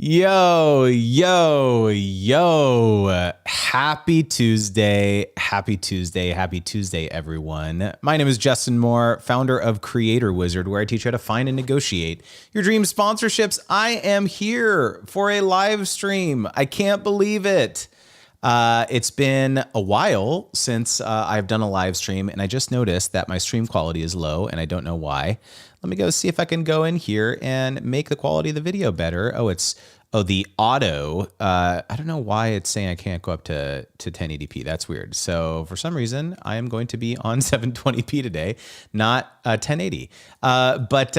Yo, yo, yo. Happy Tuesday. Happy Tuesday. Happy Tuesday, everyone. My name is Justin Moore, founder of Creator Wizard, where I teach you how to find and negotiate your dream sponsorships. I am here for a live stream. I can't believe it. It's been a while since I've done a live stream, and I just noticed that my stream quality is low, and I don't know why. Let me go see if I can go in here and make the quality of the video better. The auto. I don't know why it's saying I can't go up to 1080p. That's weird. So for some reason, I am going to be on 720p today, not 1080. But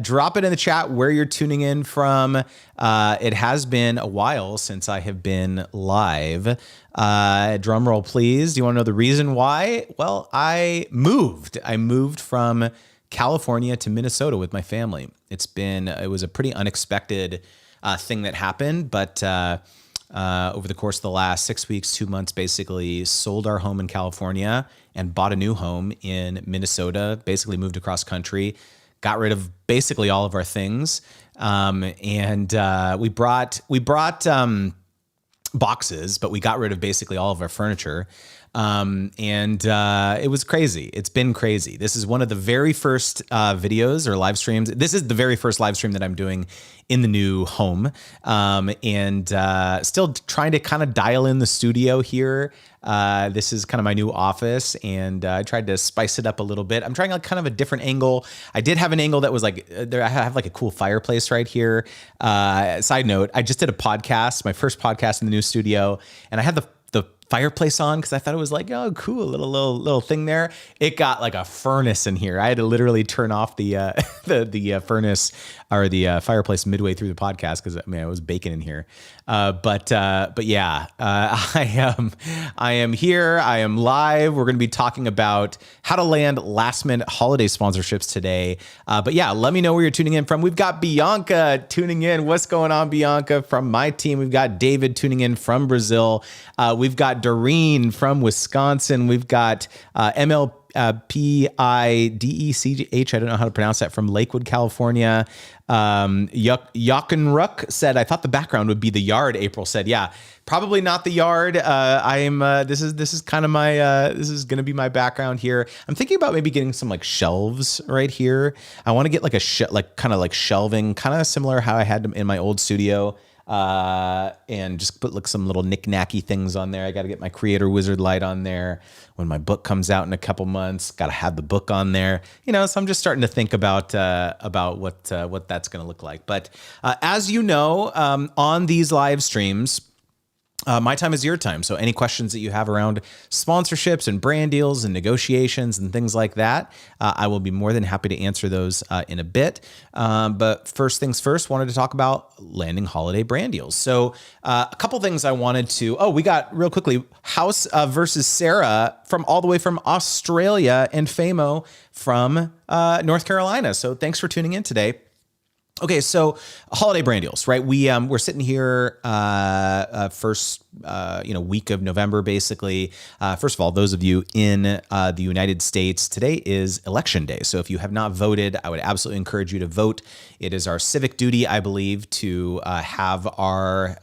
drop it in the chat where you're tuning in from. It has been a while since I have been live. Drum roll, please. Do you want to know the reason why? Well, I moved from California to Minnesota with my family. It was a pretty unexpected thing that happened, but over the course of the last 6 weeks, 2 months, basically sold our home in California and bought a new home in Minnesota, basically moved across country, got rid of basically all of our things. And we brought boxes, but we got rid of basically all of our furniture. It was crazy. It's been crazy. This is one of the very first videos or live streams. This is the very first live stream that I'm doing in the new home. Still trying to kind of dial in the studio here. This is kind of my new office, and I tried to spice it up a little bit. I'm trying like kind of a different angle. I did have an angle that was like, I have like a cool fireplace right here. Side note, I just did a podcast, my first podcast in the new studio, and I had the fireplace on because I thought it was like, oh, cool, little thing there. It got like a furnace in here. I had to literally turn off the furnace or the fireplace midway through the podcast because I was baking in here. But yeah, I am here. I am live. We're going to be talking about how to land last minute holiday sponsorships today. But yeah, let me know where you're tuning in from. We've got Bianca tuning in. What's going on, Bianca? From my team, we've got David tuning in from Brazil. We've got Doreen from Wisconsin. We've got MLPIDECH. I don't know how to pronounce that, from Lakewood, California. Yakenruck said, I thought the background would be the yard. April said, yeah, probably not the yard. This is kind of my, this is going to be my background here. I'm thinking about maybe getting some like shelves right here. I want to get like kind of like shelving, kind of similar how I had them in my old studio. And just put like some little knick-knacky things on there. I got to get my Creator Wizard light on there. When my book comes out in a couple months, got to have the book on there. So I'm just starting to think about what that's going to look like. But as you know, on these live streams, my time is your time. So any questions that you have around sponsorships and brand deals and negotiations and things like that, I will be more than happy to answer those in a bit. But first things first, wanted to talk about landing holiday brand deals. So a couple things I wanted to, we got real quickly, House versus Sarah from all the way from Australia, and Famo from North Carolina. So thanks for tuning in today. Okay, so holiday brand deals, right? We're sitting here first week of November, basically. First of all, those of you in the United States, today is election day. So if you have not voted, I would absolutely encourage you to vote. It is our civic duty, I believe, to have our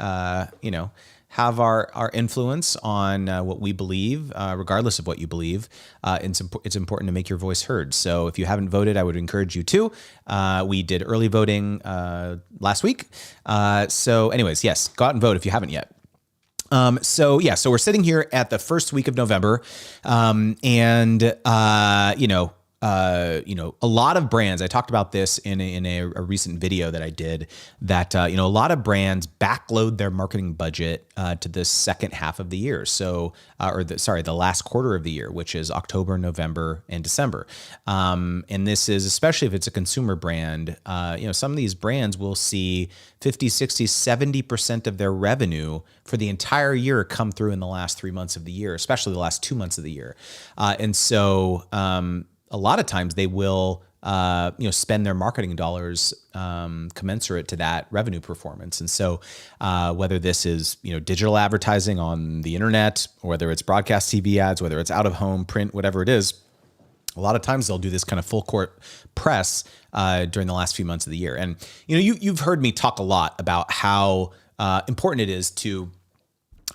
influence on what we believe, regardless of what you believe. It's important to make your voice heard. So if you haven't voted, I would encourage you to. We did early voting last week. So anyways, yes, go out and vote if you haven't yet. So we're sitting here at the first week of November, a lot of brands, I talked about this in a recent video that I did, that, a lot of brands backload their marketing budget to the second half of the year. So, the last quarter of the year, which is October, November, and December. And this is, especially if it's a consumer brand, some of these brands will see 50, 60, 70% of their revenue for the entire year come through in the last 3 months of the year, especially the last 2 months of the year. A lot of times they will, spend their marketing dollars commensurate to that revenue performance. And so whether this is, digital advertising on the internet, or whether it's broadcast TV ads, whether it's out of home, print, whatever it is, A lot of times they'll do this kind of full court press during the last few months of the year. And, you've heard me talk a lot about how important it is to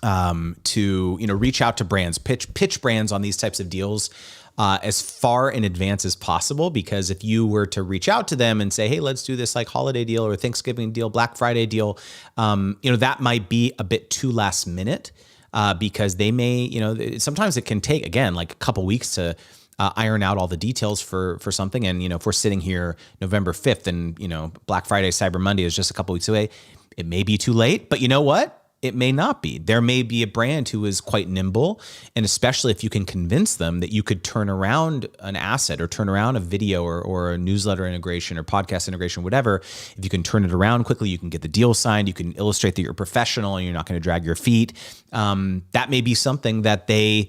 reach out to brands, pitch brands on these types of deals as far in advance as possible. Because if you were to reach out to them and say, hey, let's do this like holiday deal or Thanksgiving deal, Black Friday deal, that might be a bit too last minute because they may, sometimes it can take, again, like a couple weeks to iron out all the details for something. And, if we're sitting here November 5th and, Black Friday, Cyber Monday is just a couple weeks away, it may be too late, but you know what? It may not be. There may be a brand who is quite nimble, and especially if you can convince them that you could turn around an asset or turn around a video or a newsletter integration or podcast integration, whatever. If you can turn it around quickly, you can get the deal signed, you can illustrate that you're professional and you're not going to drag your feet. That may be something that they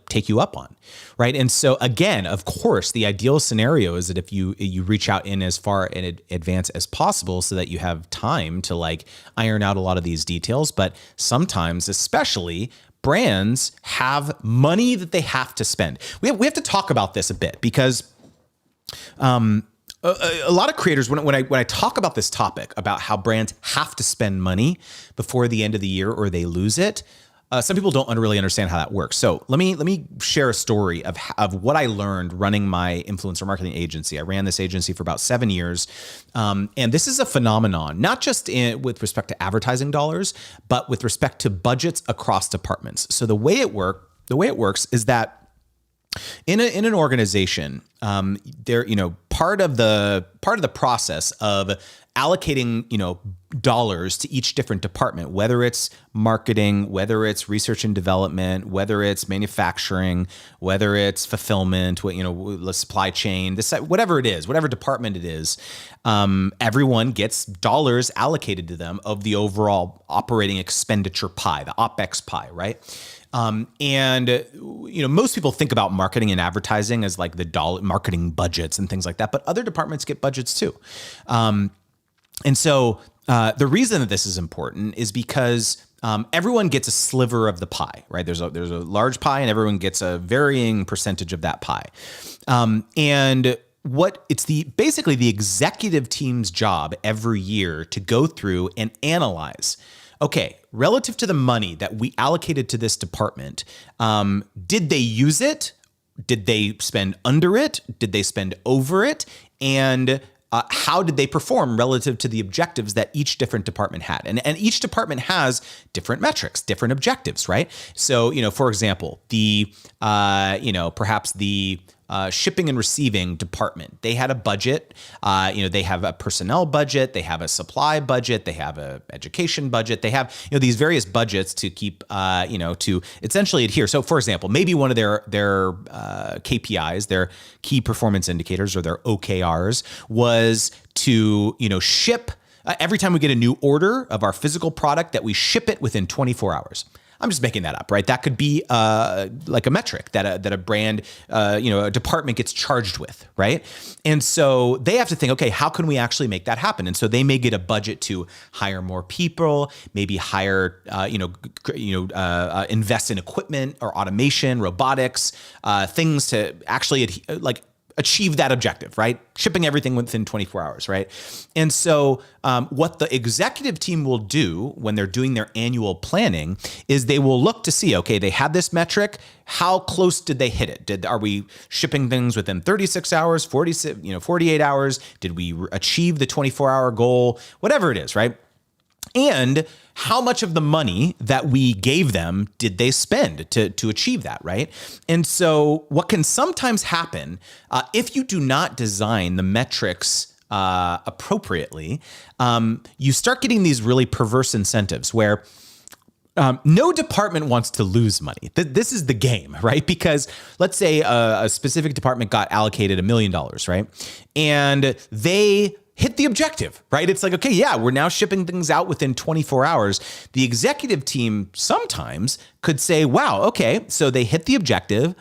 take you up on, right? And so again, of course, the ideal scenario is that if you reach out in as far in advance as possible so that you have time to iron out a lot of these details. But sometimes, especially, brands have money that they have to spend. We have to talk about this a bit because a lot of creators, when I talk about this topic about how brands have to spend money before the end of the year or they lose it, some people don't really understand how that works. So let me share a story of what I learned running my influencer marketing agency. I ran this agency for about 7 years. And this is a phenomenon, not just with respect to advertising dollars, but with respect to budgets across departments. So the way it works is that in an organization, part of the process of allocating, dollars to each different department, whether it's marketing, whether it's research and development, whether it's manufacturing, whether it's fulfillment, the supply chain, whatever it is, whatever department it is, everyone gets dollars allocated to them of the overall operating expenditure pie, the OpEx pie, right? Most people think about marketing and advertising as like the dollar marketing budgets and things like that, but other departments get budgets too. And so the reason that this is important is because everyone gets a sliver of the pie, right? There's a large pie and everyone gets a varying percentage of that pie. And it's basically the executive team's job every year to go through and analyze, okay, relative to the money that we allocated to this department, did they use it? Did they spend under it? Did they spend over it? And how did they perform relative to the objectives that each different department had? And each department has different metrics, different objectives, right? So, for example, perhaps the shipping and receiving department, they had a budget, they have a personnel budget, they have a supply budget, they have a education budget, they have, these various budgets to keep, to essentially adhere. So for example, maybe one of their KPIs, their key performance indicators or their OKRs was to, ship every time we get a new order of our physical product that we ship it within 24 hours. I'm just making that up, right? That could be like a metric that a brand, a department gets charged with, right? And so they have to think, okay, how can we actually make that happen? And so they may get a budget to hire more people, maybe hire, invest in equipment or automation, robotics, things to actually achieve that objective, right? Shipping everything within 24 hours, right? And so what the executive team will do when they're doing their annual planning is they will look to see, okay, they had this metric, how close did they hit it? Are we shipping things within 36 hours, 48 hours? Did we achieve the 24-hour goal? Whatever it is, right? And how much of the money that we gave them did they spend to achieve that, right? And so what can sometimes happen if you do not design the metrics appropriately, you start getting these really perverse incentives where no department wants to lose money. This is the game, right? Because let's say a specific department got allocated $1 million, right? And they hit the objective, right? It's like, okay, yeah, we're now shipping things out within 24 hours. The executive team sometimes could say, wow, okay, so they hit the objective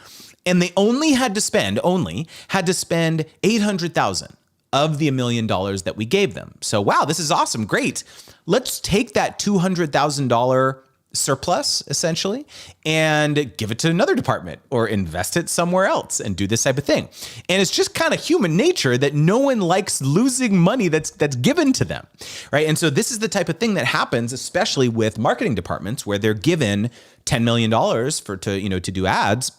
and they only had to spend $800,000 of the $1 million that we gave them. So, wow, this is awesome. Great. Let's take that $200,000 surplus essentially and give it to another department or invest it somewhere else and do this type of thing. And it's just kind of human nature that no one likes losing money that's given to them, right? And so this is the type of thing that happens, especially with marketing departments where they're given $10 million to do ads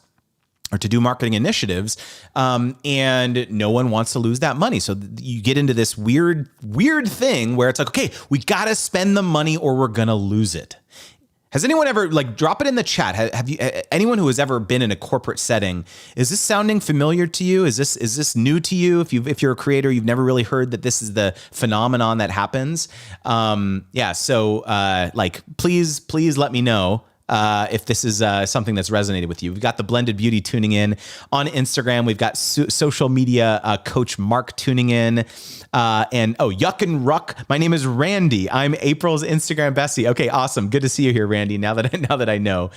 or to do marketing initiatives, and no one wants to lose that money. So you get into this weird thing where it's like, okay, we got to spend the money or we're going to lose it. Has anyone ever, like, drop it in the chat? Have you, anyone who has ever been in a corporate setting, is this sounding familiar to you? Is this new to you? If you're a creator, you've never really heard that this is the phenomenon that happens. So please let me know if this is something that's resonated with you. We've got the Blended Beauty tuning in on Instagram. We've got social media coach Mark tuning in. Yuck and Ruck. My name is Randy. I'm April's Instagram bestie. Okay, awesome. Good to see you here, Randy. Now that I know,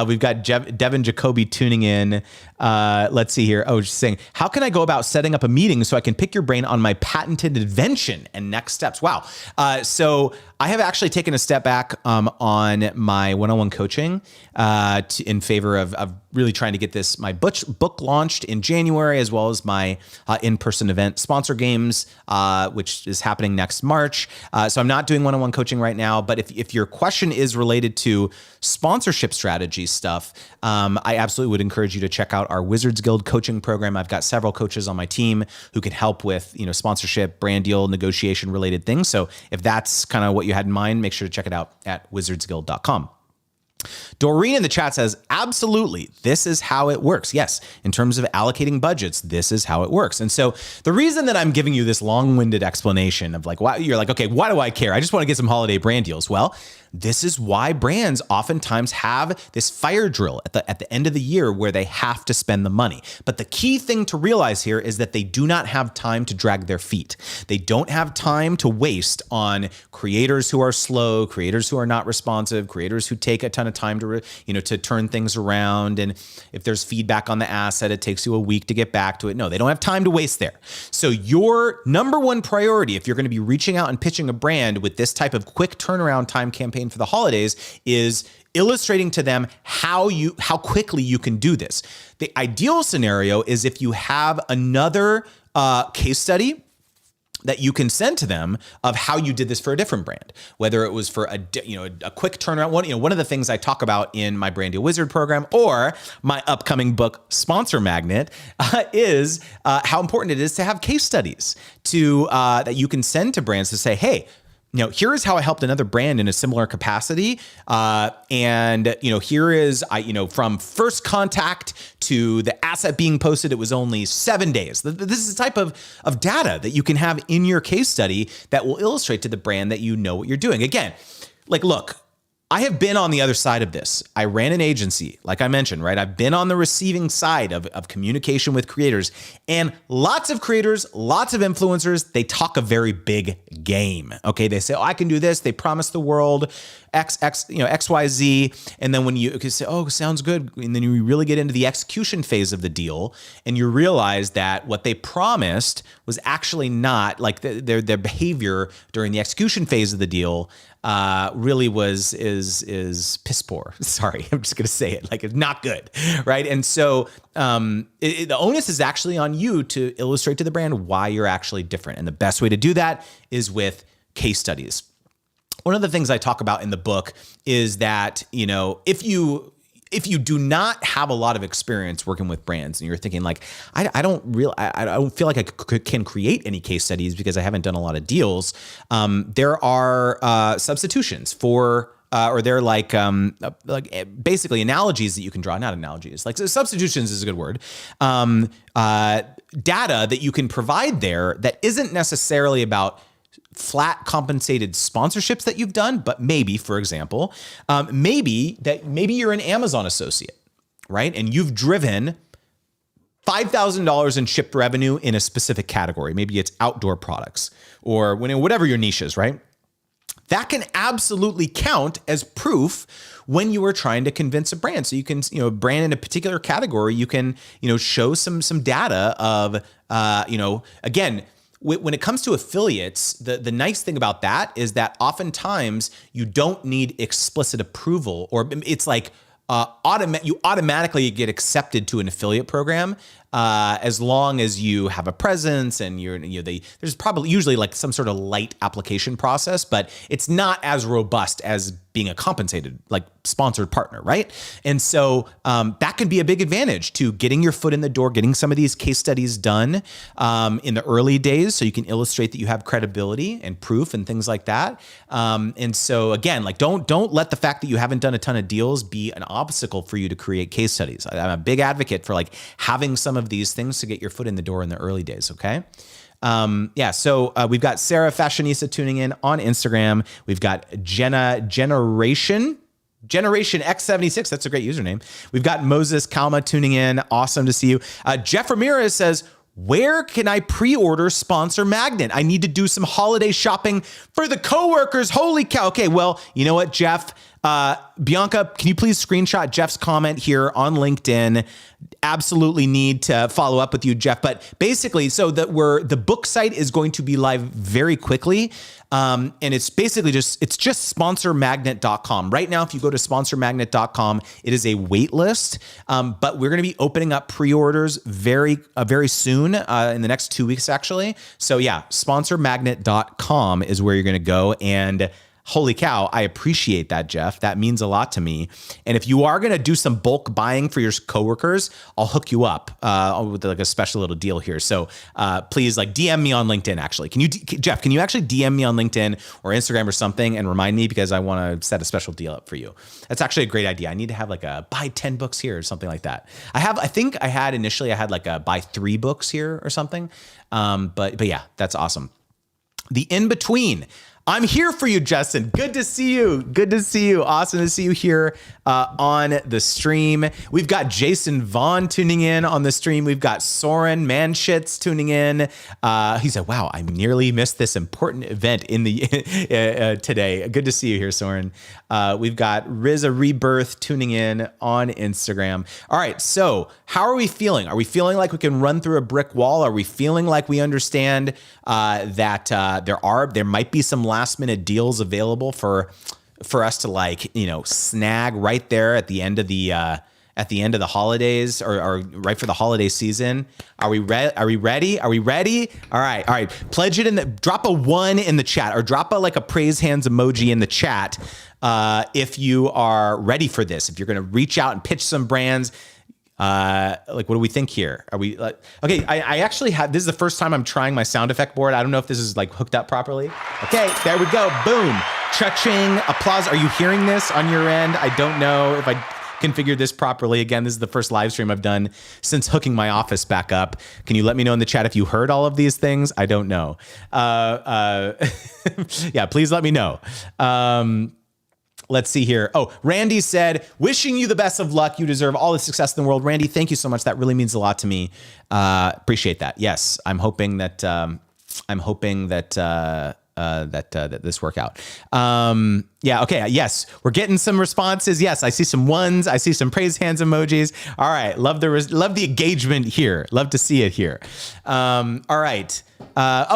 we've got Devin Jacoby tuning in. Let's see here. Oh, just saying, how can I go about setting up a meeting so I can pick your brain on my patented invention and next steps? Wow. So I have actually taken a step back on my one-on-one coaching in favor of really trying to get my book launched in January, as well as my in-person event Sponsor Games, which is happening next March. So I'm not doing one-on-one coaching right now, but if your question is related to sponsorship strategy stuff, I absolutely would encourage you to check out our Wizards Guild coaching program. I've got several coaches on my team who can help with, sponsorship, brand deal, negotiation related things. So if that's kind of what you had in mind, make sure to check it out at wizardsguild.com. Doreen in the chat says, absolutely, this is how it works. Yes, in terms of allocating budgets, this is how it works. And so the reason that I'm giving you this long-winded explanation of why you're like, okay, why do I care? I just want to get some holiday brand deals. Well, this is why brands oftentimes have this fire drill at the end of the year where they have to spend the money. But the key thing to realize here is that they do not have time to drag their feet. They don't have time to waste on creators who are slow, creators who are not responsive, creators who take a ton of time to turn things around. And if there's feedback on the asset, it takes you a week to get back to it. No, they don't have time to waste there. So your number one priority, if you're going to be reaching out and pitching a brand with this type of quick turnaround time campaign for the holidays, is illustrating to them how quickly you can do this. The ideal scenario is if you have another case study that you can send to them of how you did this for a different brand, whether it was for a quick turnaround. One of the things I talk about in my Brand Deal Wizard program or my upcoming book Sponsor Magnet is how important it is to have case studies that you can send to brands to say, hey, here is how I helped another brand in a similar capacity. Here is, from first contact to the asset being posted, it was only 7 days. This is the type of data that you can have in your case study that will illustrate to the brand that you know what you're doing. Again, look, I have been on the other side of this. I ran an agency, like I mentioned, right? I've been on the receiving side of communication with creators, and lots of creators, lots of influencers, they talk a very big game. Okay. They say, oh, I can do this. They promise the world XYZ. And then when you say, oh, sounds good. And then you really get into the execution phase of the deal and you realize that what they promised was actually not their behavior during the execution phase of the deal really is piss poor. Sorry, I'm just going to say it. It's not good, right? And so the onus is actually on you to illustrate to the brand why you're actually different. And the best way to do that is with case studies. One of the things I talk about in the book is that, if you do not have a lot of experience working with brands and you're thinking I don't feel like I can create any case studies because I haven't done a lot of deals. There are substitutions for or they're basically analogies that you can draw, not analogies, substitutions is a good word. Data that you can provide there that isn't necessarily about flat compensated sponsorships that you've done, but maybe, for example, maybe you're an Amazon associate, right? And you've driven $5,000 in shipped revenue in a specific category. Maybe it's outdoor products or whatever your niche is, right? That can absolutely count as proof when you are trying to convince a brand. So you can, a brand in a particular category, you can, show some data of, again, when it comes to affiliates, the nice thing about that is that oftentimes you don't need explicit approval, or it's like you automatically get accepted to an affiliate program as long as you have a presence and there's probably usually like some sort of light application process, but it's not as robust as being a compensated, like sponsored partner, right? And so that can be a big advantage to getting your foot in the door, getting some of these case studies done in the early days, so you can illustrate that you have credibility and proof and things like that. And so again, like don't let the fact that you haven't done a ton of deals be an obstacle for you to create case studies. I'm a big advocate for like having some of these things to get your foot in the door in the early days. Okay. So we've got Sarah Fashionista tuning in on Instagram. We've got Generation X76. That's a great username. We've got Moses Kalma tuning in. Awesome to see you. Jeff Ramirez says, where can I pre-order Sponsor Magnet? I need to do some holiday shopping for the coworkers. Holy cow. Okay, well, you know what, Jeff? Bianca, can you please screenshot Jeff's comment here on LinkedIn? Absolutely need to follow up with you, Jeff. But basically, so that the book site is going to be live very quickly. And it's basically just sponsormagnet.com. Right now, if you go to sponsormagnet.com, it is a wait list. But we're going to be opening up pre-orders very soon, in the next 2 weeks, actually. So yeah, sponsormagnet.com is where you're going to go. And holy cow, I appreciate that, Jeff. That means a lot to me. And if you are going to do some bulk buying for your coworkers, I'll hook you up with like a special little deal here. So please like DM me on LinkedIn, actually. Jeff, can you actually DM me on LinkedIn or Instagram or something and remind me, because I want to set a special deal up for you. That's actually a great idea. I need to have like a buy 10 books here or something like that. I think I had like a buy 3 books here or something. But yeah, that's awesome. The in-between. I'm here for you, Justin. Good to see you. Good to see you. Awesome to see you here on the stream. We've got Jason Vaughn tuning in on the stream. We've got Soren Manschitz tuning in. He said, wow, I nearly missed this important event in the today. Good to see you here, Soren. We've got Riza Rebirth tuning in on Instagram. All right, so how are we feeling? Are we feeling like we can run through a brick wall? Are we feeling like we understand that there might be some last minute deals available for us to snag right there at the end of the holidays or right for the holiday season? Are we ready? Are we ready? All right. Pledge it drop a 1 in the chat, or drop a praise hands emoji in the chat if you are ready for this. If you're going to reach out and pitch some brands. What do we think here? Are we okay? I actually have, this is the first time I'm trying my sound effect board. I don't know if this is hooked up properly. Okay, there we go. Boom. Cha-ching. Applause. Are you hearing this on your end? I don't know if I configured this properly. Again, this is the first live stream I've done since hooking my office back up. Can you let me know in the chat if you heard all of these things? I don't know. Yeah, please let me know. Let's see here. Oh, Randy said, wishing you the best of luck. You deserve all the success in the world. Randy, thank you so much. That really means a lot to me. Appreciate that. Yes, I'm hoping that this work out. Yeah. Okay. Yes. We're getting some responses. Yes. I see some ones. I see some praise hands emojis. All right. Love the engagement here. Love to see it here. All right.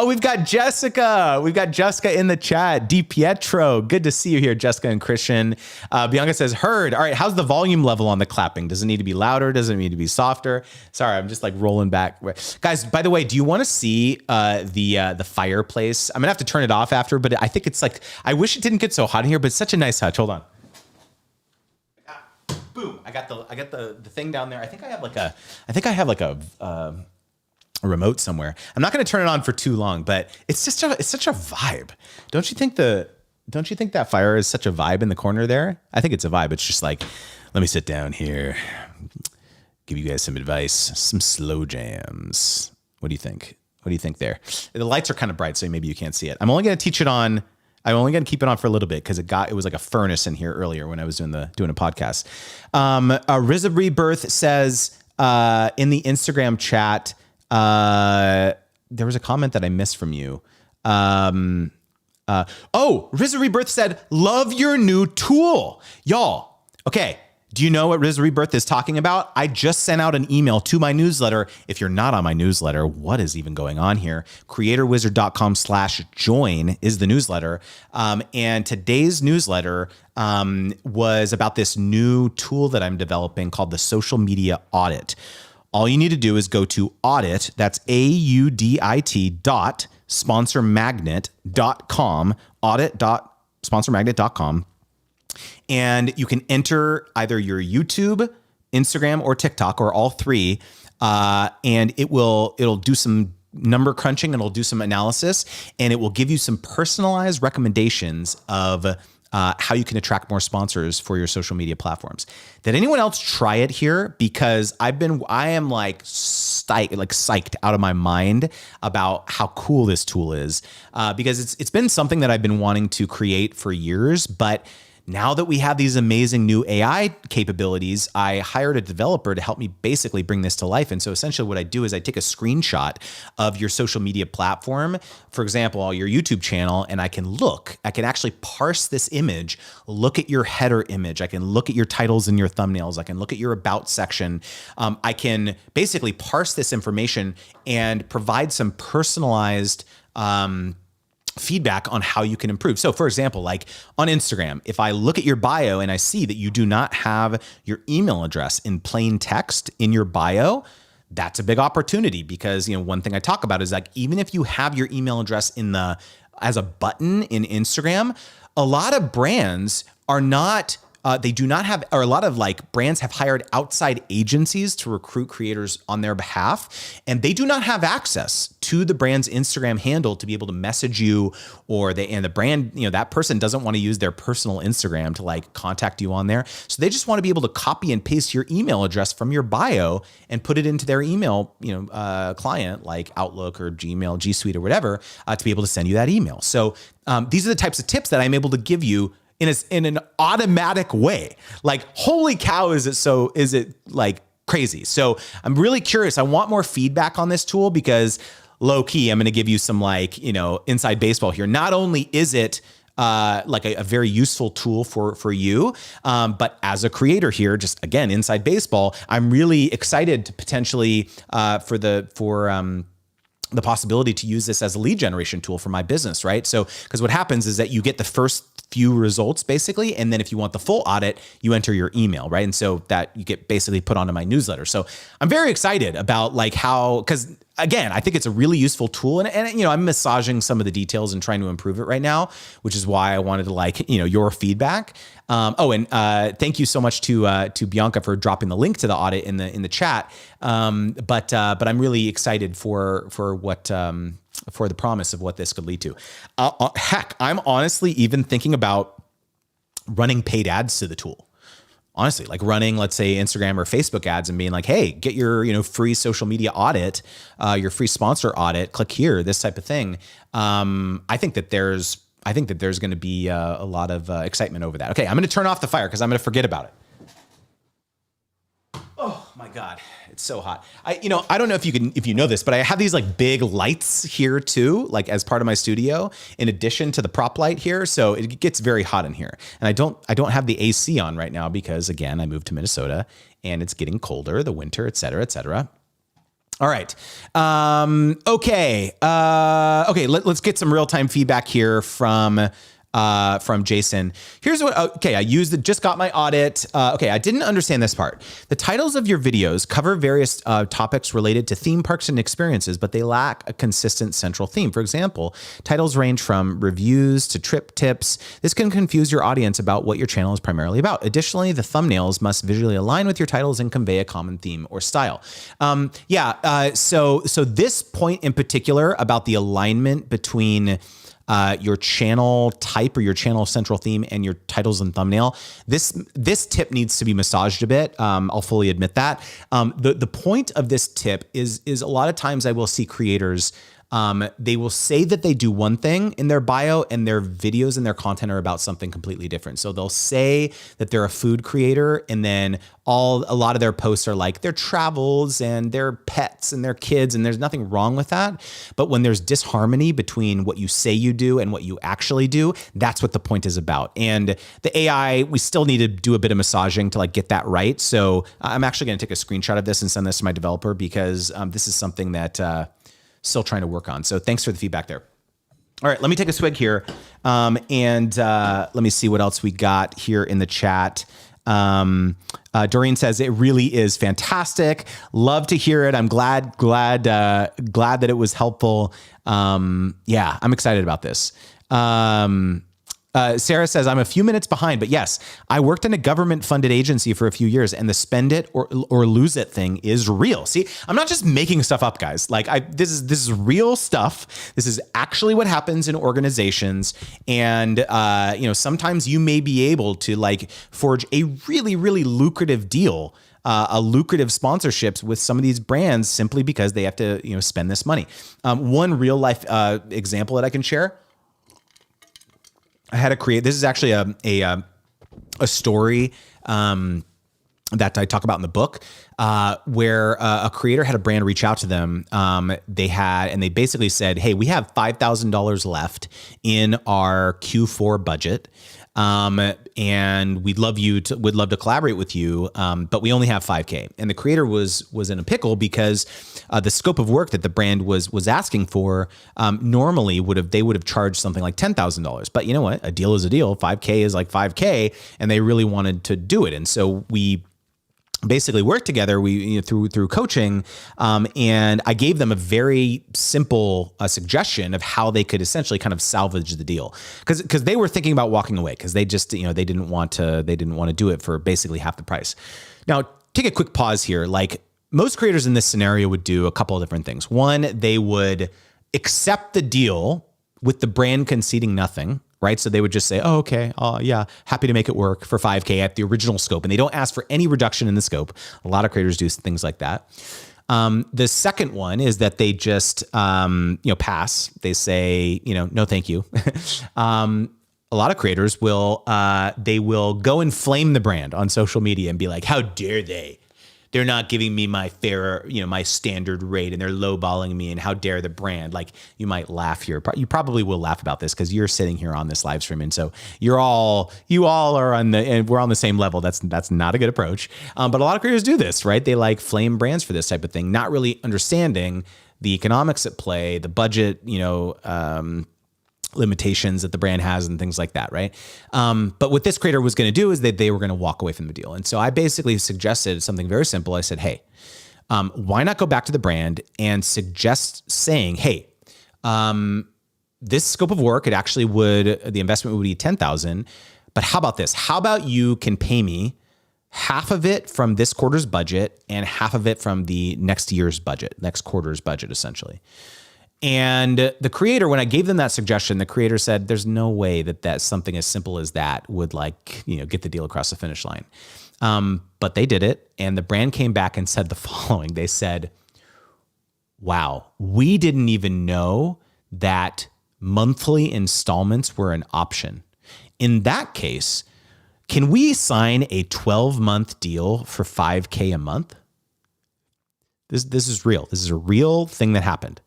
We've got Jessica. We've got Jessica in the chat. Di Pietro. Good to see you here, Jessica and Christian. Bianca says, heard. All right. How's the volume level on the clapping? Does it need to be louder? Does it need to be softer? Sorry, I'm just rolling back. Guys, by the way, do you want to see the fireplace? I'm gonna have to turn it off after, but I think it's I wish it didn't get so hot in here, but it's such a nice touch. Hold on. Boom. I got the thing down there. I think I have a remote somewhere. I'm not going to turn it on for too long, but it's such a vibe. Don't you think that fire is such a vibe in the corner there? I think it's a vibe. It's just let me sit down here, give you guys some advice, some slow jams. What do you think? What do you think there? The lights are kind of bright, so maybe you can't see it. I'm only going to keep it on for a little bit because it was like a furnace in here earlier when I was doing a podcast. Riza Rebirth says in the Instagram chat, there was a comment that I missed from you. Riza Rebirth said, love your new tool. Y'all, okay. Do you know what Riz Rebirth is talking about? I just sent out an email to my newsletter. If you're not on my newsletter, what is even going on here? creatorwizard.com/join is the newsletter. And today's newsletter was about this new tool that I'm developing called the Social Media Audit. All you need to do is go to Audit, that's AUDIT .sponsormagnet.com, audit.sponsormagnet.com. And you can enter either your YouTube, Instagram, or TikTok, or all three, and it'll do some number crunching, and it'll do some analysis, and it will give you some personalized recommendations of how you can attract more sponsors for your social media platforms. Did anyone else try it here? Because I am like psyched out of my mind about how cool this tool is, because it's been something that I've been wanting to create for years, but now that we have these amazing new AI capabilities, I hired a developer to help me basically bring this to life. And so essentially what I do is I take a screenshot of your social media platform, for example, your YouTube channel, and I can actually parse this image, look at your header image. I can look at your titles and your thumbnails. I can look at your about section. I can basically parse this information and provide some personalized feedback on how you can improve. So for example, like on Instagram, if I look at your bio and I see that you do not have your email address in plain text in your bio, that's a big opportunity, because, one thing I talk about is like, even if you have your email address as a button in Instagram, a lot of brands are not they do not have, or a lot of like brands have hired outside agencies to recruit creators on their behalf, and they do not have access to the brand's Instagram handle to be able to message you, and the brand, that person doesn't want to use their personal Instagram to like contact you on there. So they just want to be able to copy and paste your email address from your bio and put it into their email, client like Outlook or Gmail, G Suite or whatever, to be able to send you that email. So these are the types of tips that I'm able to give you in an automatic way. Like, holy cow, is it like crazy? So I'm really curious. I want more feedback on this tool, because low key, I'm going to give you some inside baseball here. Not only is it like a very useful tool for you, but as a creator here, just again, inside baseball, I'm really excited to potentially for the possibility to use this as a lead generation tool for my business, right? So, because what happens is that you get the first few results basically, and then if you want the full audit, you enter your email, right? And so that you get basically put onto my newsletter. So I'm very excited about like how, because again, I think it's a really useful tool, and I'm massaging some of the details and trying to improve it right now, which is why I wanted to your feedback. Thank you so much to Bianca for dropping the link to the audit in the chat. But I'm really excited for what for the promise of what this could lead to. Heck, I'm honestly even thinking about running paid ads to the tool. Honestly, like running, let's say, Instagram or Facebook ads and being like, hey, get your, free social media audit, your free sponsor audit, click here, this type of thing. I think that there's going to be a lot of excitement over that. Okay, I'm going to turn off the fire because I'm going to forget about it. Oh my God, it's so hot. I don't know if you know this, but I have these like big lights here too, like as part of my studio, in addition to the prop light here. So it gets very hot in here. And I don't have the AC on right now because, again, I moved to Minnesota and it's getting colder, the winter, et cetera, et cetera. All right. Okay. Let's get some real-time feedback here from Jason. Here's what, I just got my audit. I didn't understand this part. The titles of your videos cover various topics related to theme parks and experiences, but they lack a consistent central theme. For example, titles range from reviews to trip tips. This can confuse your audience about what your channel is primarily about. Additionally, the thumbnails must visually align with your titles and convey a common theme or style. So this point in particular about the alignment between your channel type or your channel central theme and your titles and thumbnail. This tip needs to be massaged a bit. I'll fully admit that. The point of this tip is a lot of times I will see creators They will say that they do one thing in their bio, and their videos and their content are about something completely different. So they'll say that they're a food creator, and then a lot of their posts are like their travels and their pets and their kids, and there's nothing wrong with that. But when there's disharmony between what you say you do and what you actually do, that's what the point is about. And the AI, we still need to do a bit of massaging to like get that right. So I'm actually going to take a screenshot of this and send this to my developer, because this is something that still trying to work on. So thanks for the feedback there. All right, let me take a swig here, and let me see what else we got here in the chat. Doreen says it really is fantastic. Love to hear it. I'm glad that it was helpful. Yeah, I'm excited about this. Sarah says, I'm a few minutes behind, but yes, I worked in a government-funded agency for a few years, and the spend it or lose it thing is real. See, I'm not just making stuff up, guys. Like this is real stuff. This is actually what happens in organizations. And, sometimes you may be able to like forge a really, really lucrative deal, a lucrative sponsorships with some of these brands simply because they have to, spend this money. One real life example that I can share. I had to create, this is actually a story that I talk about in the book, where a creator had a brand reach out to them. They basically said, hey, we have $5,000 left in our Q4 budget. And we'd love to collaborate with you. But we only have 5K. And the creator was in a pickle because the scope of work that the brand was asking for, normally they would have charged something like $10,000. But you know what? A deal is a deal. 5K is like 5K, and they really wanted to do it. And so we basically worked together through coaching, and I gave them a very simple suggestion of how they could essentially kind of salvage the deal, because they were thinking about walking away because they just they didn't want to do it for basically half the price. Now, take a quick pause here. Like most creators in this scenario would do a couple of different things. One, they would accept the deal with the brand conceding nothing. Right. So they would just say, oh, okay. Yeah. Happy to make it work for 5K at the original scope. And they don't ask for any reduction in the scope. A lot of creators do things like that. The second one is that they just, pass. They say, no, thank you. A lot of creators will go and flame the brand on social media and be like, how dare they? They're not giving me my fair, my standard rate, and they're lowballing me, and how dare the brand? Like, you might laugh here. You probably will laugh about this because you're sitting here on this live stream. And so you all are and we're on the same level. That's not a good approach. But a lot of creators do this, right? They like flame brands for this type of thing, not really understanding the economics at play, the budget, limitations that the brand has and things like that, right? But what this creator was going to do is that they were going to walk away from the deal. And so I basically suggested something very simple. I said, hey, why not go back to the brand and suggest saying, hey, this scope of work, the investment would be 10,000, but how about this? How about you can pay me half of it from this quarter's budget and half of it from the next quarter's budget, essentially. And the creator, when I gave them that suggestion, the creator said, there's no way that something as simple as that would get the deal across the finish line. But they did it. And the brand came back and said the following. They said, wow, we didn't even know that monthly installments were an option. In that case, can we sign a 12-month deal for 5K a month? This is real. This is a real thing that happened.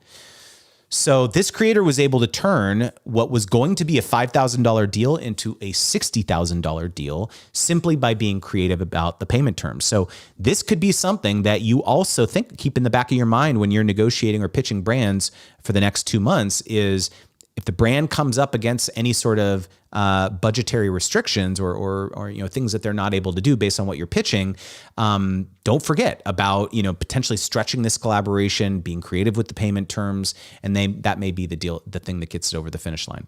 So this creator was able to turn what was going to be a $5,000 deal into a $60,000 deal simply by being creative about the payment terms. So this could be something that you also keep in the back of your mind when you're negotiating or pitching brands for the next 2 months is if the brand comes up against any sort of budgetary restrictions or things that they're not able to do based on what you're pitching, don't forget about potentially stretching this collaboration, being creative with the payment terms, and that may be the thing that gets it over the finish line.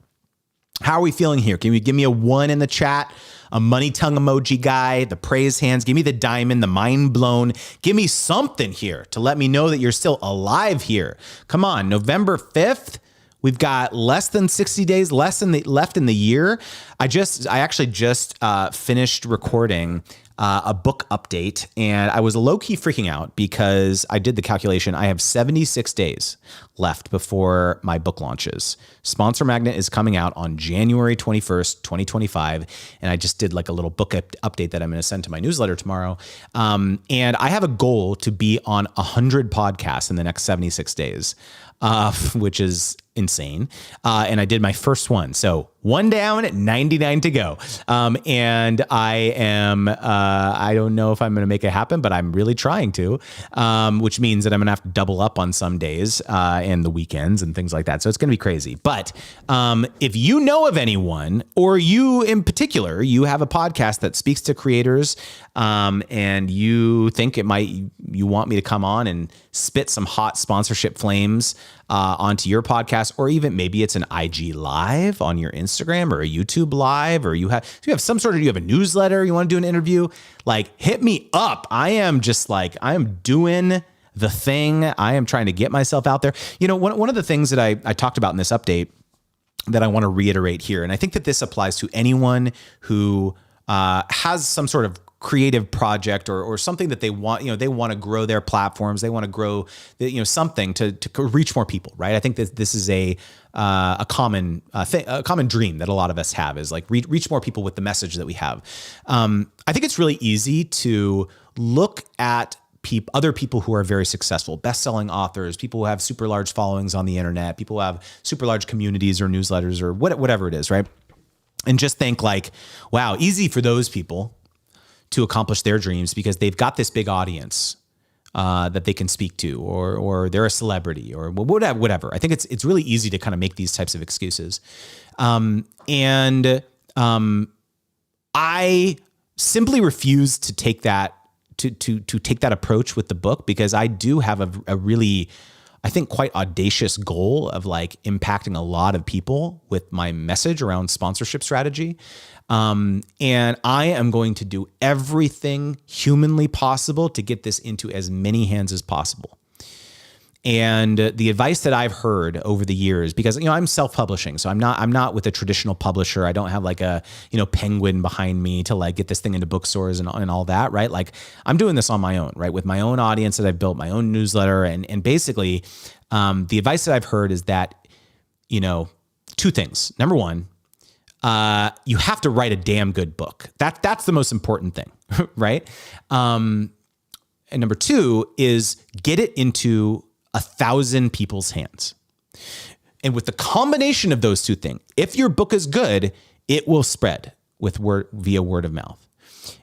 How are we feeling here? Can you give me a 1 in the chat, a money tongue emoji guy, the praise hands? Give me the diamond, the mind blown. Give me something here to let me know that you're still alive here. Come on, November 5th. We've got less than 60 days left in the year. I actually just finished recording a book update, and I was low-key freaking out because I did the calculation. I have 76 days left before my book launches. Sponsor Magnet is coming out on January 21st, 2025, and I just did like a little book update that I'm going to send to my newsletter tomorrow. And I have a goal to be on 100 podcasts in the next 76 days, which is insane. And I did my first one. So one down, 99 to go. And I am, I don't know if I'm going to make it happen, but I'm really trying to, which means that I'm going to have to double up on some days and the weekends and things like that. So it's going to be crazy. But if you know of anyone, or you in particular, you have a podcast that speaks to creators, and you think you want me to come on and spit some hot sponsorship flames onto your podcast, or even maybe it's an IG live on your Instagram or a YouTube live, or you have a newsletter, you want to do an interview, like hit me up. I am doing the thing. I am trying to get myself out there. You know, one of the things that I talked about in this update that I want to reiterate here, and I think that this applies to anyone who has some sort of creative project or something that they want to grow their platforms. They want to grow, something to reach more people, right? I think that this is a common dream that a lot of us have, is like reach more people with the message that we have. I think it's really easy to look at other people who are very successful, best-selling authors, people who have super large followings on the internet, people who have super large communities or newsletters or whatever it is, right? And just think like, wow, easy for those people to accomplish their dreams because they've got this big audience that they can speak to, or they're a celebrity, or whatever. I think it's really easy to kind of make these types of excuses. I simply refuse to take that to take that approach with the book, because I do have a really, I think, quite audacious goal of like impacting a lot of people with my message around sponsorship strategy. And I am going to do everything humanly possible to get this into as many hands as possible. And the advice that I've heard over the years, because, I'm self-publishing, so I'm not with a traditional publisher. I don't have like a, Penguin behind me to like get this thing into bookstores and all that, right? Like I'm doing this on my own, right? With my own audience that I've built, my own newsletter. And basically, the advice that I've heard is that, two things. Number one, you have to write a damn good book. That's the most important thing, right? And number two is get it into 1,000 people's hands. And with the combination of those two things, if your book is good, it will spread via word of mouth.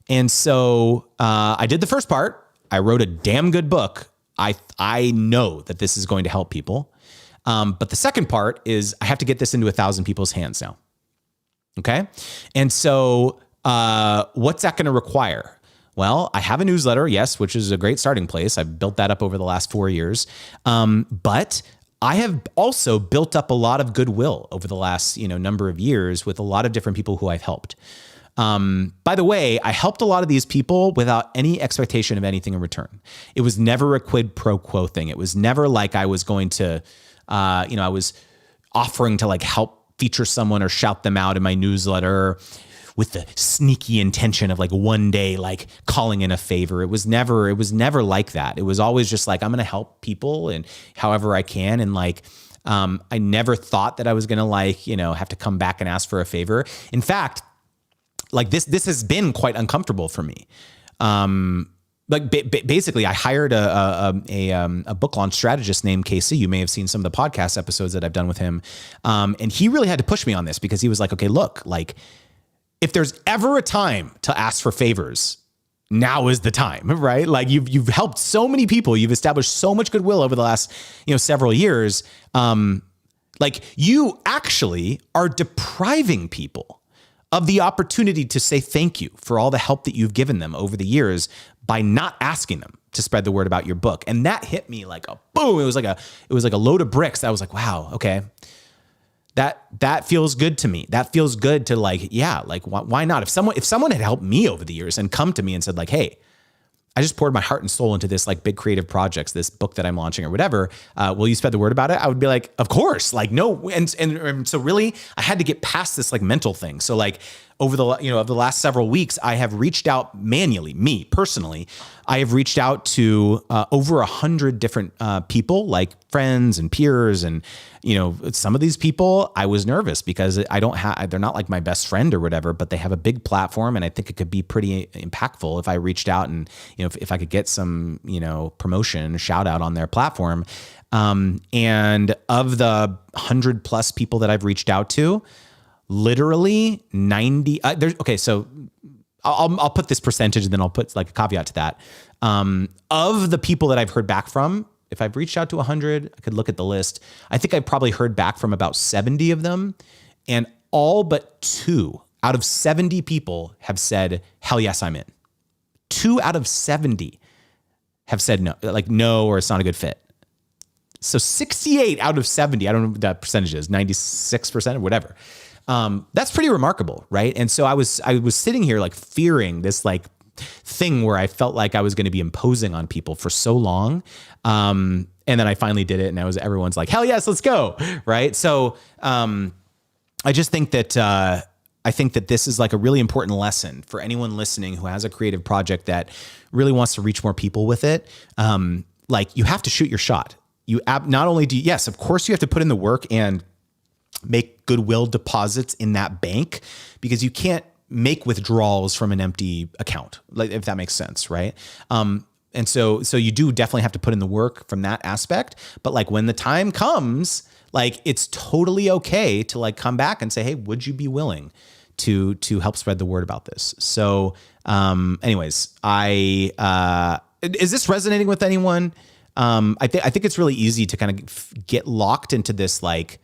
And so I did the first part. I wrote a damn good book. I know that this is going to help people. But the second part is I have to get this into 1,000 people's hands now. Okay. And so what's that going to require? Well, I have a newsletter, yes, which is a great starting place. I've built that up over the last 4 years. But I have also built up a lot of goodwill over the last, number of years with a lot of different people who I've helped. By the way, I helped a lot of these people without any expectation of anything in return. It was never a quid pro quo thing. It was never like I was going to, I was offering to like help feature someone or shout them out in my newsletter with the sneaky intention of like one day, like calling in a favor. It was never like that. It was always just like, I'm going to help people and however I can. And like, I never thought that I was going to like, have to come back and ask for a favor. In fact, like this has been quite uncomfortable for me. Basically, I hired a book launch strategist named KC. You may have seen some of the podcast episodes that I've done with him. And he really had to push me on this because he was like, okay, look, like if there's ever a time to ask for favors, now is the time, right? Like you've helped so many people. You've established so much goodwill over the last, several years. Like you actually are depriving people of the opportunity to say thank you for all the help that you've given them over the years by not asking them to spread the word about your book. And that hit me like a boom. It was like a load of bricks. I was like, wow, okay. That feels good to me. That feels good to like, yeah, like why not? If someone had helped me over the years and come to me and said like, hey, I just poured my heart and soul into this like big creative projects, this book that I'm launching or whatever. Will you spread the word about it? I would be like, of course, like no. And so really I had to get past this like mental thing. So like over the last several weeks, I have reached out manually, me personally, I have reached out to over 100 different people, like friends and peers. And, some of these people I was nervous because they're not like my best friend or whatever, but they have a big platform. And I think it could be pretty impactful if I reached out and, if I could get some, promotion, shout out on their platform. And of the 100 plus people that I've reached out to, literally 90. So I'll put this percentage and then I'll put like a caveat to that. Of the people that I've heard back from, if I've reached out to 100, I could look at the list. I think I probably heard back from about 70 of them, and all but 2 out of 70 people have said, hell yes, I'm in. 2 out of 70 have said no, like no, or it's not a good fit. So 68 out of 70, I don't know what that percentage is, 96% or whatever. That's pretty remarkable, right? And so I was sitting here like fearing this like thing where I felt like I was going to be imposing on people for so long. And then I finally did it, and everyone's like, hell yes, let's go. Right. So, I just think that, this is like a really important lesson for anyone listening who has a creative project that really wants to reach more people with it. Like you have to shoot your shot. Not only do you, yes, of course you have to put in the work and make goodwill deposits in that bank, because you can't make withdrawals from an empty account, like if that makes sense, right? And so you do definitely have to put in the work from that aspect. But like when the time comes, like it's totally okay to like come back and say, hey, would you be willing to help spread the word about this? So, anyways, is this resonating with anyone? I think it's really easy to kind of get locked into this like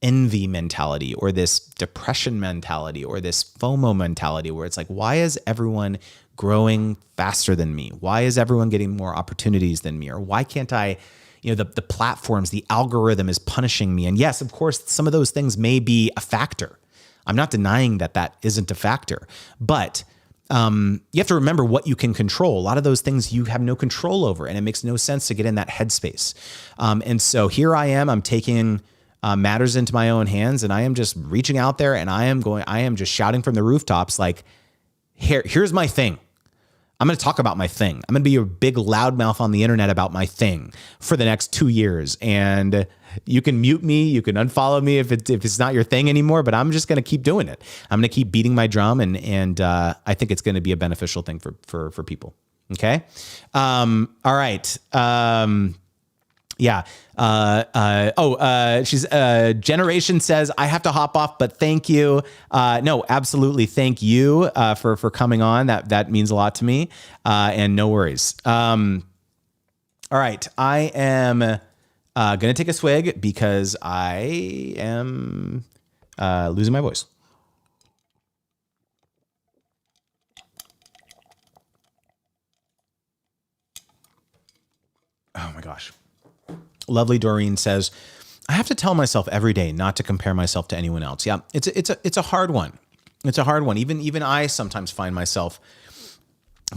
envy mentality or this depression mentality or this FOMO mentality where it's like, why is everyone growing faster than me? Why is everyone getting more opportunities than me? Or why can't I, the platforms, the algorithm is punishing me. And yes, of course, some of those things may be a factor. I'm not denying that isn't a factor, but you have to remember what you can control. A lot of those things you have no control over, and it makes no sense to get in that headspace. And so here I am taking matters into my own hands, and I am just reaching out there, and I am just shouting from the rooftops, like, here's my thing. I'm going to talk about my thing. I'm going to be a big loudmouth on the internet about my thing for the next 2 years. And you can mute me, you can unfollow me if it's not your thing anymore, but I'm just going to keep doing it. I'm going to keep beating my drum, and I think it's going to be a beneficial thing for people. Okay. All right. Yeah. She's Generation says, I have to hop off, but thank you. No, absolutely. Thank you for coming on. That means a lot to me. And no worries. All right. I am going to take a swig because I am losing my voice. Oh my gosh. Lovely Doreen says, I have to tell myself every day not to compare myself to anyone else. Yeah, it's a hard one. It's a hard one. Even I sometimes find myself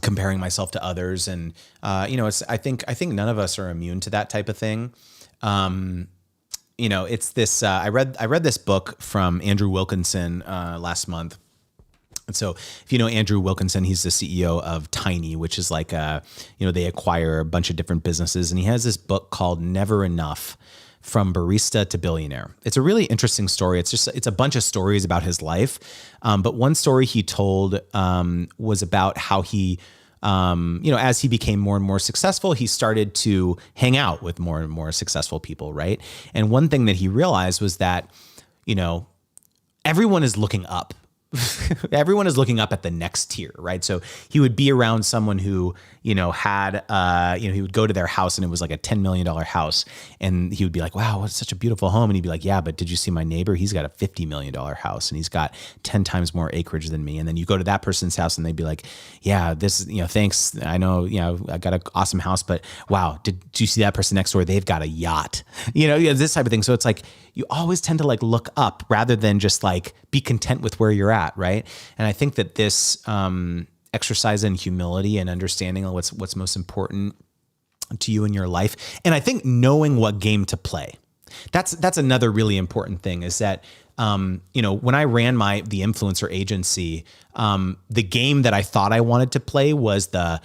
comparing myself to others, and I think none of us are immune to that type of thing. It's this. I read this book from Andrew Wilkinson last month. And so if you know Andrew Wilkinson, he's the CEO of Tiny, which is like, they acquire a bunch of different businesses. And he has this book called Never Enough: From Barista to Billionaire. It's a really interesting story. It's a bunch of stories about his life. But one story he told was about how he, as he became more and more successful, he started to hang out with more and more successful people, right? And one thing that he realized was that, everyone is looking up. Everyone is looking up at the next tier, right? So he would be around someone who, had, he would go to their house and it was like a $10 million house. And he would be like, wow, what's such a beautiful home. And he'd be like, yeah, but did you see my neighbor? He's got a $50 million house and he's got 10 times more acreage than me. And then you go to that person's house and they'd be like, yeah, this, thanks. I know, I got an awesome house, but wow, did you see that person next door? They've got a yacht, this type of thing. So it's like, you always tend to like look up rather than just like be content with where you're at. Right. And I think that this, exercise in humility and understanding what's most important to you in your life. And I think knowing what game to play. That's another really important thing, is that, when I ran the influencer agency, the game that I thought I wanted to play was the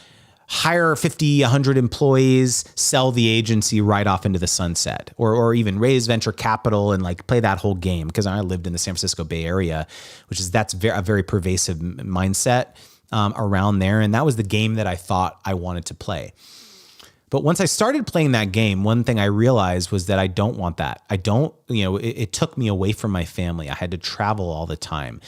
hire 50, 100 employees, sell the agency right off into the sunset, or even raise venture capital and like play that whole game. Because I lived in the San Francisco Bay Area, that's a very pervasive mindset around there. And that was the game that I thought I wanted to play. But once I started playing that game, one thing I realized was that I don't want that. I don't, it took me away from my family. I had to travel all the time.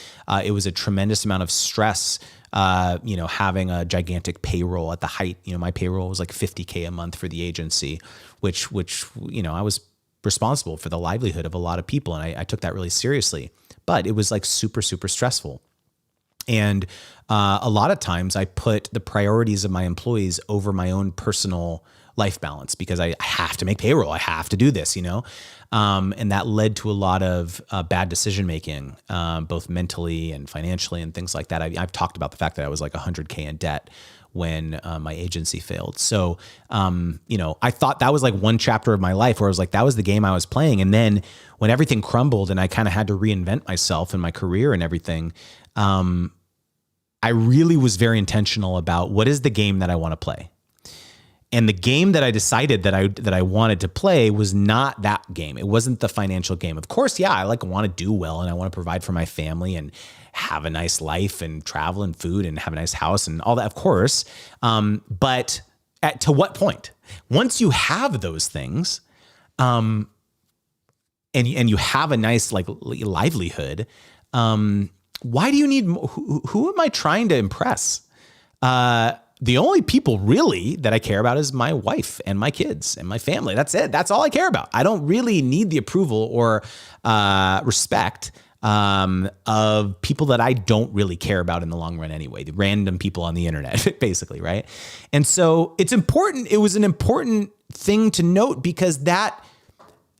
It was a tremendous amount of stress, having a gigantic payroll at the height. My payroll was like $50K a month for the agency, which I was responsible for the livelihood of a lot of people. And I took that really seriously, but it was like super, super stressful. And a lot of times I put the priorities of my employees over my own personal life balance, because I have to make payroll. I have to do this, and that led to a lot of bad decision making, both mentally and financially and things like that. I've talked about the fact that I was like $100K in debt when my agency failed. So, I thought that was like one chapter of my life where I was like, that was the game I was playing. And then when everything crumbled and I kind of had to reinvent myself and my career and everything, I really was very intentional about what is the game that I want to play. And the game that I decided that I wanted to play was not that game. It wasn't the financial game. Of course, yeah, I want to do well and I want to provide for my family and have a nice life and travel and food and have a nice house and all that, of course. But to what point? Once you have those things, and you have a nice livelihood, why do you need more? Who am I trying to impress? The only people really that I care about is my wife and my kids and my family. That's it. That's all I care about. I don't really need the approval or respect of people that I don't really care about in the long run anyway, the random people on the internet, basically, right? And so it's important. It was an important thing to note, because